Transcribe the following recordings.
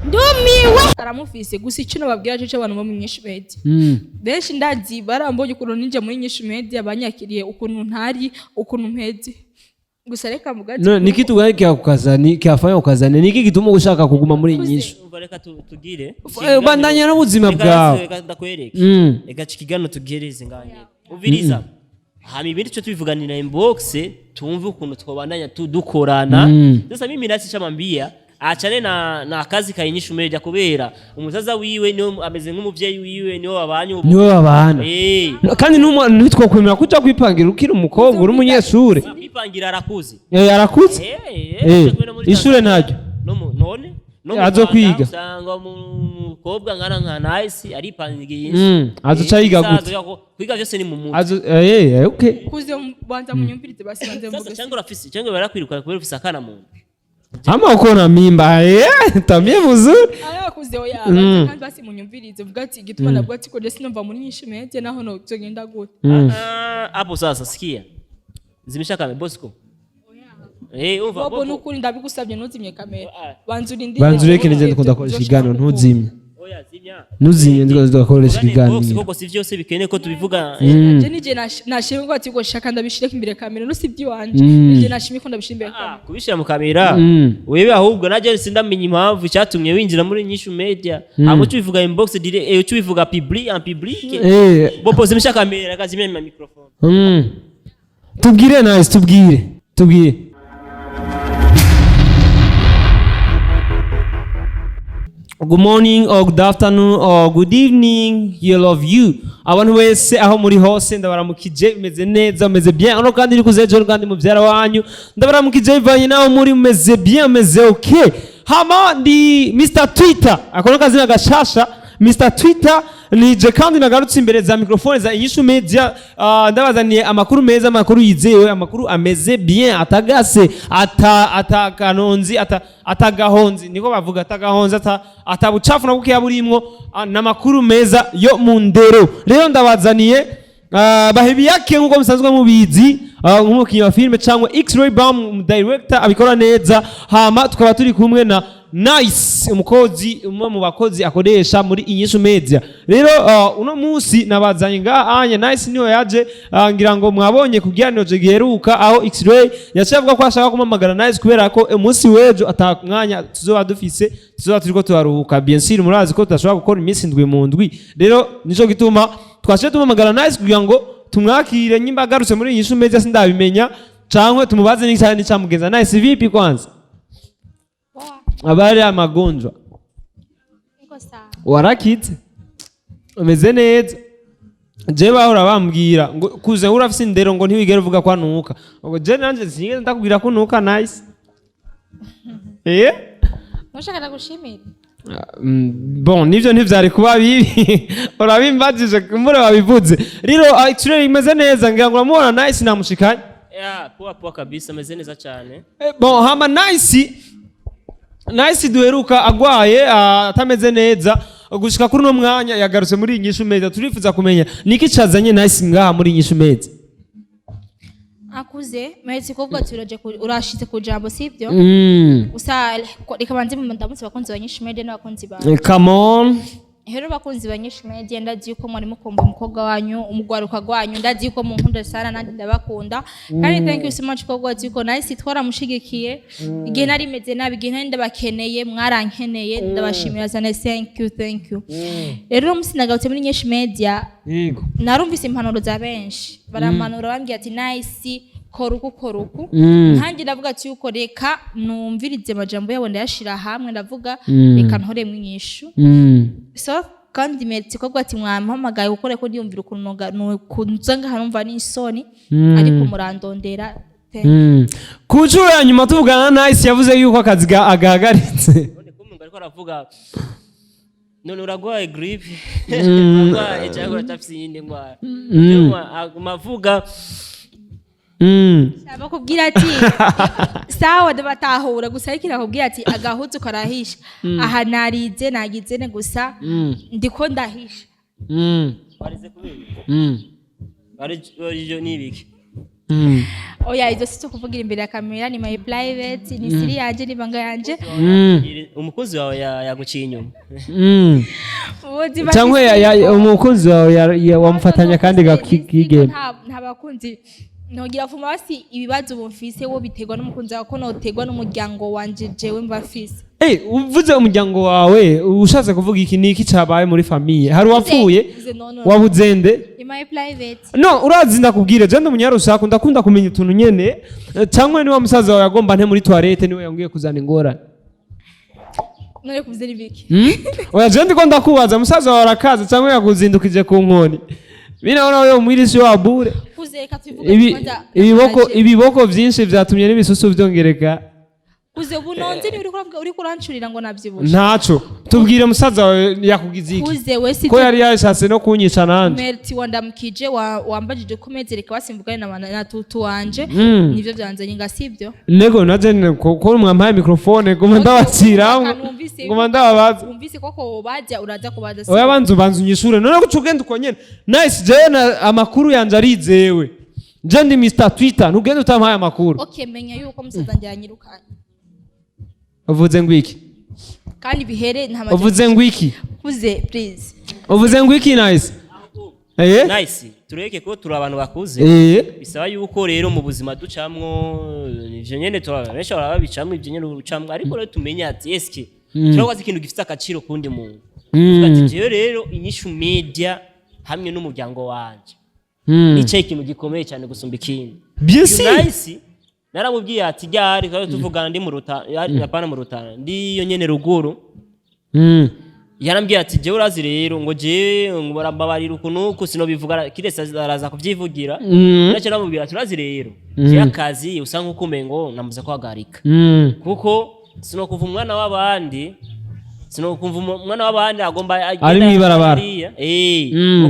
ndumiwe aramufise gusa icyo nababwira cyo abantu bo mu INYISHU media benshi ndazi barambonye ukuntu ninje muri INYISHU media banyakiriye ukuntu ntari ukuntu mpeze gusa reka mugati no niki tugaya kukazani kyafanya ukazane niki gituma ushaka kuguma muri INYISHU reka tugire bandanya n'ubuzima bwawe ndakwereka reka cikigano tugereze nganye uviriza hama ibindi cyo tubivuganira inbox tumve ukuntu twobandanya dukorana sasa mimi nasi chamambia achane na kazi ka INYISHU media kubera umusaza wiwe niyo ameze nk'umuvyeyi wiwe niyo babana kandi ntitwokwemera kuja kwipangira ukiri umukobwa uri umunyeshure kwipangira arakuze arakuze ishure naryo none azokwiga usanga umukobwa nka nice aripangiye azoca yiga gute kwiga byose ni mu muti okay kuze banza munyumvirize basibanze mvuge cyangwa barakwiruka kubera ufise akana mu ama uko na mimba tamie muzuri kuze oya kandi basi munyumvirize vuga ati gituma nabwo ati ko ndetse numva muri INYISHU media naho no zogenda gute hapo sasa sikia zimisha kame bosco umva bobo nukuri ndabigusabye ntuzimye kamera banzureke nje ndikunda koresha igano ntuzimye ntuzimye ndikunda koresha igano siko si vyose bikene ko tubivuga je nije nashimye ko ati ngo shaka ndabishire imbere kamera no si by'iwanje nije nashimye ko ndabishire imbere kamera kubishira mu kamera wewe ahubwo naje sindamenye impamvu cyatumye winjira muri INYISHU media amo tubivuga inbox dire tubivuga public en public bobo zimisha kamera kazimye mu microphone tubwire nice tubwire good morning or good afternoon or good evening you love you abantu wese aho muri hose ndabaramukije meze neza meze bien ono kandi nikuzejo kandi muvyara wanyu ndabaramukije ivanye naho muri meze bien meze okay hama ndi Mr Twitter akono kazina gashasha Mr Twitter nije kandi nagarutse imbere za microphone za INYISHU media ndabazaniye amakuru meza amakuru yizewe amakuru ameze bien atagase atakanonzi atagahonzi niko bavuga atagahonzi atabucafu nakuke yaburimwo namakuru meza yo mu ndero rero ndabazaniye BAHEBIYAKE nkuko musanzwe mubizi nk'umukinnyi wa filme cyangwa X-Ray Bam director abikora neza hama tukaba turi kumwe na Nice umukozi umwe mu bakozi akoresha muri INYISHU media rero uno munsi nabazanye anye Nice niyo yaje ngira ngo mwabonye kugiraniro je giheruka aho X-Ray yacavuga ko ashaka kumamagara Nice kubera ko umunsi wejo atakumwanya tuzoba dufise tuzoba turiko tubaruhuka bien sûr murazi ko tutashobora gukora iminsi ndwi mu ndwi rero nico gituma twashe tumamagara Nice kugira ngo tumwakire nyimba garutse muri INYISHU media sindabimenya cankwe tumubaze n'icyaha n'icyamugenza Nice vipi kwanza abari amagonjwa warakitse umeze neza je bahora bambwira ngo kuze urafise indero ngo ntiwigere uvuga kwa nuka ngo je nanje sinigeze ndakubwira ko nuka Nice Mushaka ndagushimira bon nivyo ntivyari kuba bibi urabimbajije kumure babivuze rero X-Ray imeze neza ngira ngo uramubona Nice namushikanye poa kabisa ameze neza cyane bon hama Nice duheruka agwaye atameze neza gushika kuri no mwanya yagarutse muri INYISHU media turifuza kumenya niki cazanye Nice ngaha muri INYISHU media akuze mahetse kobwa turaje urashitse ku jambo sivyo usa rikabanze mu ndamutse bakunzi ba INYISHU media n'abakunzi ba come on hero bakunzi ba INYISHU media ndazi yuko mwari mukumva umukobwa wanyu umugwaruka gwanyu ndazi yuko mu nkunda sana nandi ndabakunda kandi thank you so much kobwa yuko Nice twaramushigikiye igihe nari meze nabi igihe nari ndabakeneye mwarankeneye ndabashimira sana thank you rero musinagautse muri INYISHU media yego narumvise impanuro za benshi baramanura bambwiye ati Nice koruku nkanjye ndavuga ati yuko reka numvirize amajambo yabo ndayashira hamwe ndavuga reka ntore mu INYISHU so kandi metse kobwa ati mwampamagaye gukore ko ndiyumvira ukuntu kunzanga harumva n'isoni ariko murandondera kucura ya nyuma tuvugana na Nice yavuze yuko akazi agahagaritse none kumwe ariko aravuga none uragwaye grippe uragwaye cyangwa utafise yindi ndwara mavuga saba kubwira ati sawa ndabatahura gusa ariko irakubwira ati agahuzu karahisha aha narize nagize ne gusa ndiko ndahisha warize kubera wari nibiki oya izo si kuvugira imbere ya kamera ni my private ni siri yanje ni banga yanje umukozi wawe yaguciye inyuma cyangwa umukozi wawe wamufatanya kandi gakigeme nta bakunzi nogira vuma basi ibibazo bumfise wo biterwa n'umukunzi wawe ko noterwa n'umuryango wanje jewe mbafise uvuze umuryango wawe ushatse kuvuga iki niki cyabaye muri famille hari wapfuye wabuzende my private no urazi ndakubwire je ndumunyarusha ndakunda kumenya utuntu nyene cyangwa ni wa musaza wawe yagomba nte muri toilette niwe yongeye kuzana ingorane none kuvuze ibiki oya je ndiko ndakubaza musaza wawe arakaza cyangwa yakuzindukije ku nkoni binaona wewe umwirisi wabure ibiboko byinshi byatumye n'ibisusu byongereka uze bunonze ni uri kurancurira ngo navyibushe ntaco tubwire musaza wawe yakugize iki uze wese ko yari yashatse no kunyica nande Merti wandamukije wambajije kumezereka basimbugane na tutu wanje nivyo byanzanye ngasibyo nego naje ko mwampaye microphone guma ndabacira guma ndababaza umvise koko bajya uraza kubaza oya banzu unyishure none ko cugenda uko nyene nice jena amakuru yanje arizewe je ndi Mr Twitter ntugende utampaye amakuru okay menya yuko musaza njye yanyirukanye uvuze ngwiki kandi bihere ntamaje uvuze ngwiki uze please uvuze ngwiki nice nice tureke ko turi abantu bakuze bisaba yuko rero mu buzima ducamwo ivyo nyene turabesha barabicamwe ivyo nyene urucamwe ariko rero tumenya ati eske turabaza ikintu gifite akaciro kundi muntu ati jewe rero inyishu media hamwe n'umuryango wanje nice ikintu gikomeye cyane gusumba ikindi nice naramubwiye ati ryari kandi tuvugana ndi mu rutana yapana mu rutana ndi yo nyene ruguru yarambwiye ati jewe urazi rero ngo je mbabarira ukunuko sino bivuga kirese araza kuvyivugira nace namubwira ati urazi rero je akazi usanga ukumengo namuze kwagarika kuko sino kuva umwana w'abandi agomba ari mwibarabara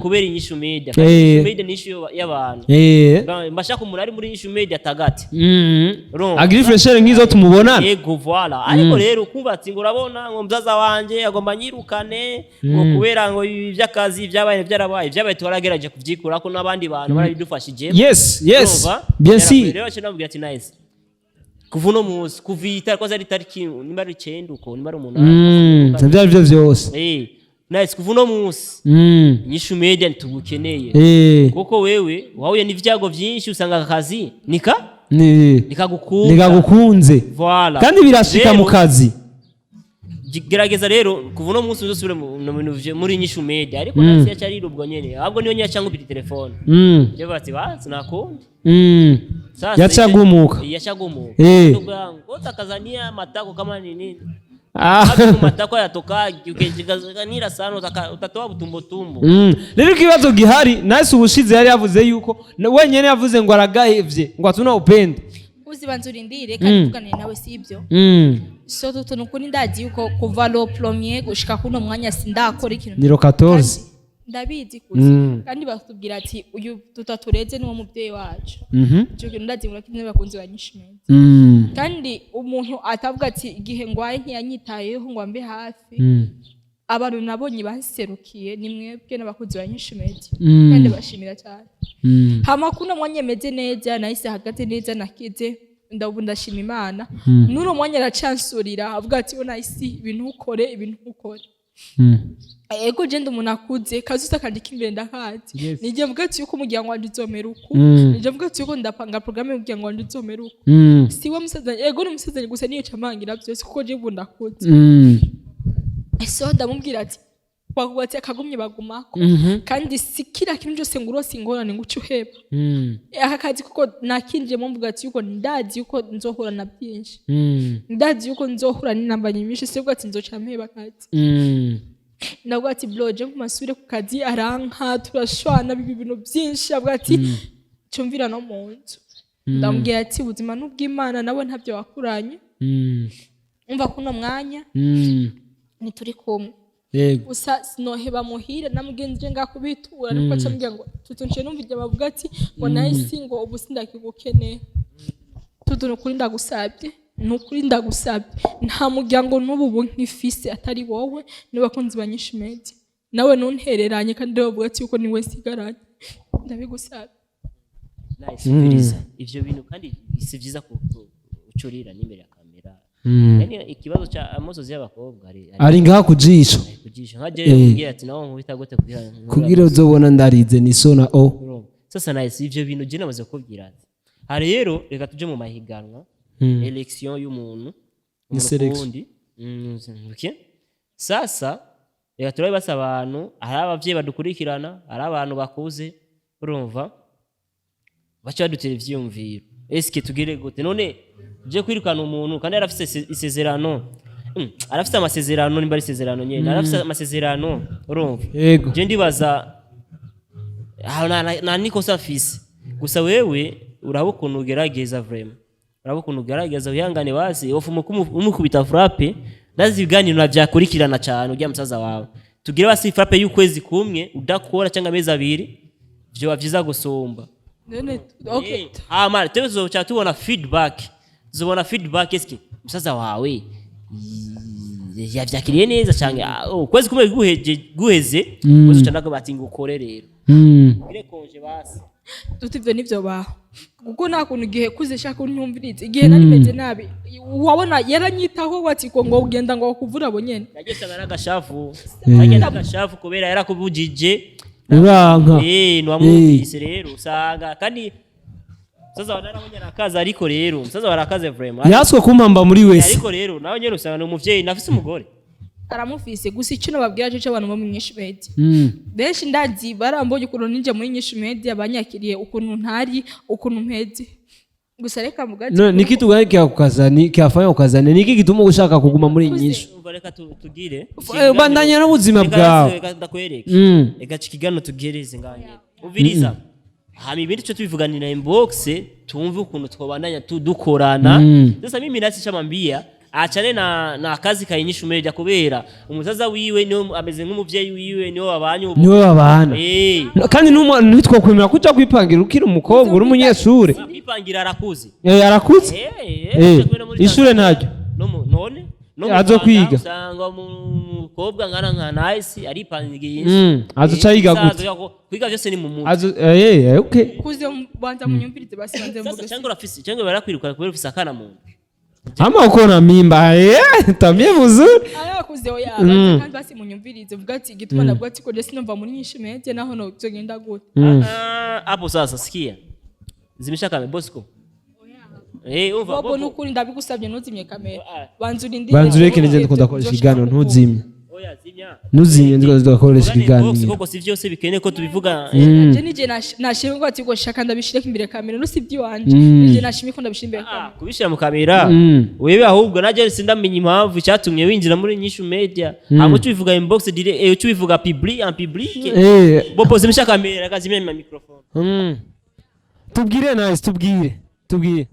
kubera inyishu media inyishu media nishu y'abantu mbashaka umuntu ari muri inyishu media tagati agri fresher ngizo tumubonana yego voilà ariko rero kubatsi ngo urabona ngo mzaza wanje agomba nyirukane ngo kubera ngo ivy'akazi byabaye turagerageje kuvyikura ko n'abandi bantu barabidufashije yes bien si rero cyo nabwira ati nice kuvuno muzi kuvita kwaza ari tariki nimba ari 9 uko nimba ari 8 byari byo byose nice kuvuno muzi inyishu media ntugukeneye kuko wewe wahuye n'ivyago byinshi usanga akazi nikagukunze voilà kandi birashika mu kazi gerageza rero kuvuno muzi uzosubire muri inyishu media ariko nasi yacari rubwo nyene ahubwo niyo nyacanga upita telefone je bati basi nakundi yachagumuka ngo takazania matako kama ni nini matako yatoka ukejiganira sana utatoa butumbo rero kibazo gihari nasi ubushize yari yavuze yuko wenyene yavuze ngo aragahevye ngo atuna upende uzibanzurindire kandi tugane nawe sibyo so tutuntu kuri ndazi yuko kuva lo premier gushika kuno mwanya sindakora ikintu ni 14 ndabizi kuzi kandi batubwira ati uyu tutatureze niwo mubyeyi wacu cyo kintu ndazi ngo kimwe bakunze banyishimye kandi umuntu atavuga ati igihe ngwaye ntiyanyitayeho ngo ambe hafi abantu nabonye baserukiye nimwebwe n'abakunzi banyishimye kandi bashimira cyane hama kuno mwanya meze neza nahise hagati neza nakize ndashima Imana n'uro mwanya aracansurira avuga ati ona isi ibintu ukore ego je umuntu akuze kazusa kandi kimbere ndakazi nije mvuga ati yuko umuryango wanje uzomera uku nije mvuga ati yuko ndapanga programme y'umuryango wanje uzomera uku siwe musaza ego n'umusaza gusa niyo camangira byose kuko je bundakuze so ndamubwira ati bakubatse akagumye bagumako kandi sikira kintu cyose ngurose ingorane ngucu heba aka kazi kuko nakinje mu mvuga ati yuko ndazi yuko nzohura na byinshi ndazi yuko nzohura n'inambanye nyinshi sibwo ati nzoca mpeba kazi ndavuga ati bloje ku masure ku kazi aranka turashwana ibintu byinshi avuga ati cyumvira no mu nzu ndambwira ati ubuzima n'ubw'Imana nawe ntabyo wakuranye umva kuno mwanya ni turi kumwe usa sinoheba muhira namugenje ngakubitura ariko cyambwiye ngo tutunje numvije bavuga ati ngo nahisi ngo ubusindakigukene tutuntu kuri ndagusabye nukuri ndagusabye nta muryango n'ubu nkifise atari wowe n'abakunzi banyishimete nawe nuntereranye kandi bavuga ati uko niwe sigaranye ndabigusabye nice umviriza ivyo bintu kandi si vyiza kucurira n'imbere ya kamera yani ikibazo cha amosozi y'abakobwa ari ngaha kujisho nka je ngiye ati nawo nkubita gute kugira uzobona ndarize ni sona o sasa nice ivyo bintu je namaze kubwira ati hari rero reka tuje mu mahiganwa election y'umuntu ni selection okay sasa reka turabe basa abantu hari abavyeyi badukurikirana hari abantu bakuze urumva bacha dutera ivyumviro eske tugire gute none je kwirukana umuntu kandi arafise isezerano arafise amasezerano nimba isezerano nyene arafise amasezerano urumva je ndibaza na niko safise gusa wewe urabukuntu ugerageza vraiment urabukuntu ugerageza uyangane basi ofu umukubita frappe ndazi ibiganiro navyakurikirana cyane ujya musaza wawe tugire basi frappe y'ukwezi kumwe udakora cyangwa amezi abiri byo bavyiza gusumba okay mara tuzocha tubona feedback zubona feedback eski musaza wawe yavyakiriye neza cyane ukwezi kumwe guheze uzocha ndako bati ngukore rero ngire konje basi tutivyo nivyo baho kuko nta kuntu igihe kuze shaka unyumvirize igihe nari meze nabi wabona yaranyitaho wati ko ngo ugenda ngo kuvura bonyene nagesanga n'agashafu kubera yarakubujije uranka nwamwumvise rero usanga kandi musaza wanarabonye nakaza ariko rero musaza warakaze vraiment yaswe kumpamba muri wese ariko rero nawe nyene usanga ni umuvyeyi nafise umugore aramufise gusa icyo nababwira cyo abantu bo mu INYISHU media benshi ndazi baramboye ukuntu ninje muri INYISHU media banyakiriye ukuntu ntari ukuntu mpeze gusa reka mugaje no niki tugaye kyakukazani kyafanya ukazane niki gituma ushaka kuguma muri INYISHU reka tugire bandanye n'ubuzima bwawe ndakwereka reka cikigano tugereze nganye uviriza hama ibindi cyo tubivuganira inbox tumve ukuntu twobandanya dukorana sasa mimi nasi chamambia achane na kazi ka INYISHU media kubera umusaza wiwe niyo ameze nk'umuvyeyi wiwe niyo babana kandi ntitwokwemera kuja kwipangira ukiri umukobwa uri umunyeshure kwipangira arakuze arakuze ishure naryo none azo kwiga usanga umukobwa nkana nice aripangiye azoca yiga gute kwiga byose ni mu muti okay kuze banza munyumvirize basi banze mvuge cyangwa urafise cyangwa barakwiruka kubera ufise akana mu ama uko na mimba tamye muzuri arakuze oya kandi basi munyumvirize vuga ati gituma nabwo ati ko je sinumva muri INYISHU media naho no zogenda gute hapo sasa sikia zimeshaka Bosco umva bobo nukuri ndabigusabye ntuzimye kamera banzureke nje ndikunda koresha igano ntuzimye ntuzimye ndikoresha igano koko si vyose bikene ko tubivuga je nije nashimye ngo ati ngo shaka ndabishireka imbere kamera no si by'iwanje nije nashimye ko ndabishira imbere kamera kubishira mu kamera wewe ahubwo naje sindamenye impamvu cyatumye winjira muri INYISHU media amo tubivuga inbox dire tubivuga public bobo zimeshaka kamera kazimye mu microphone tubwire nice tubwire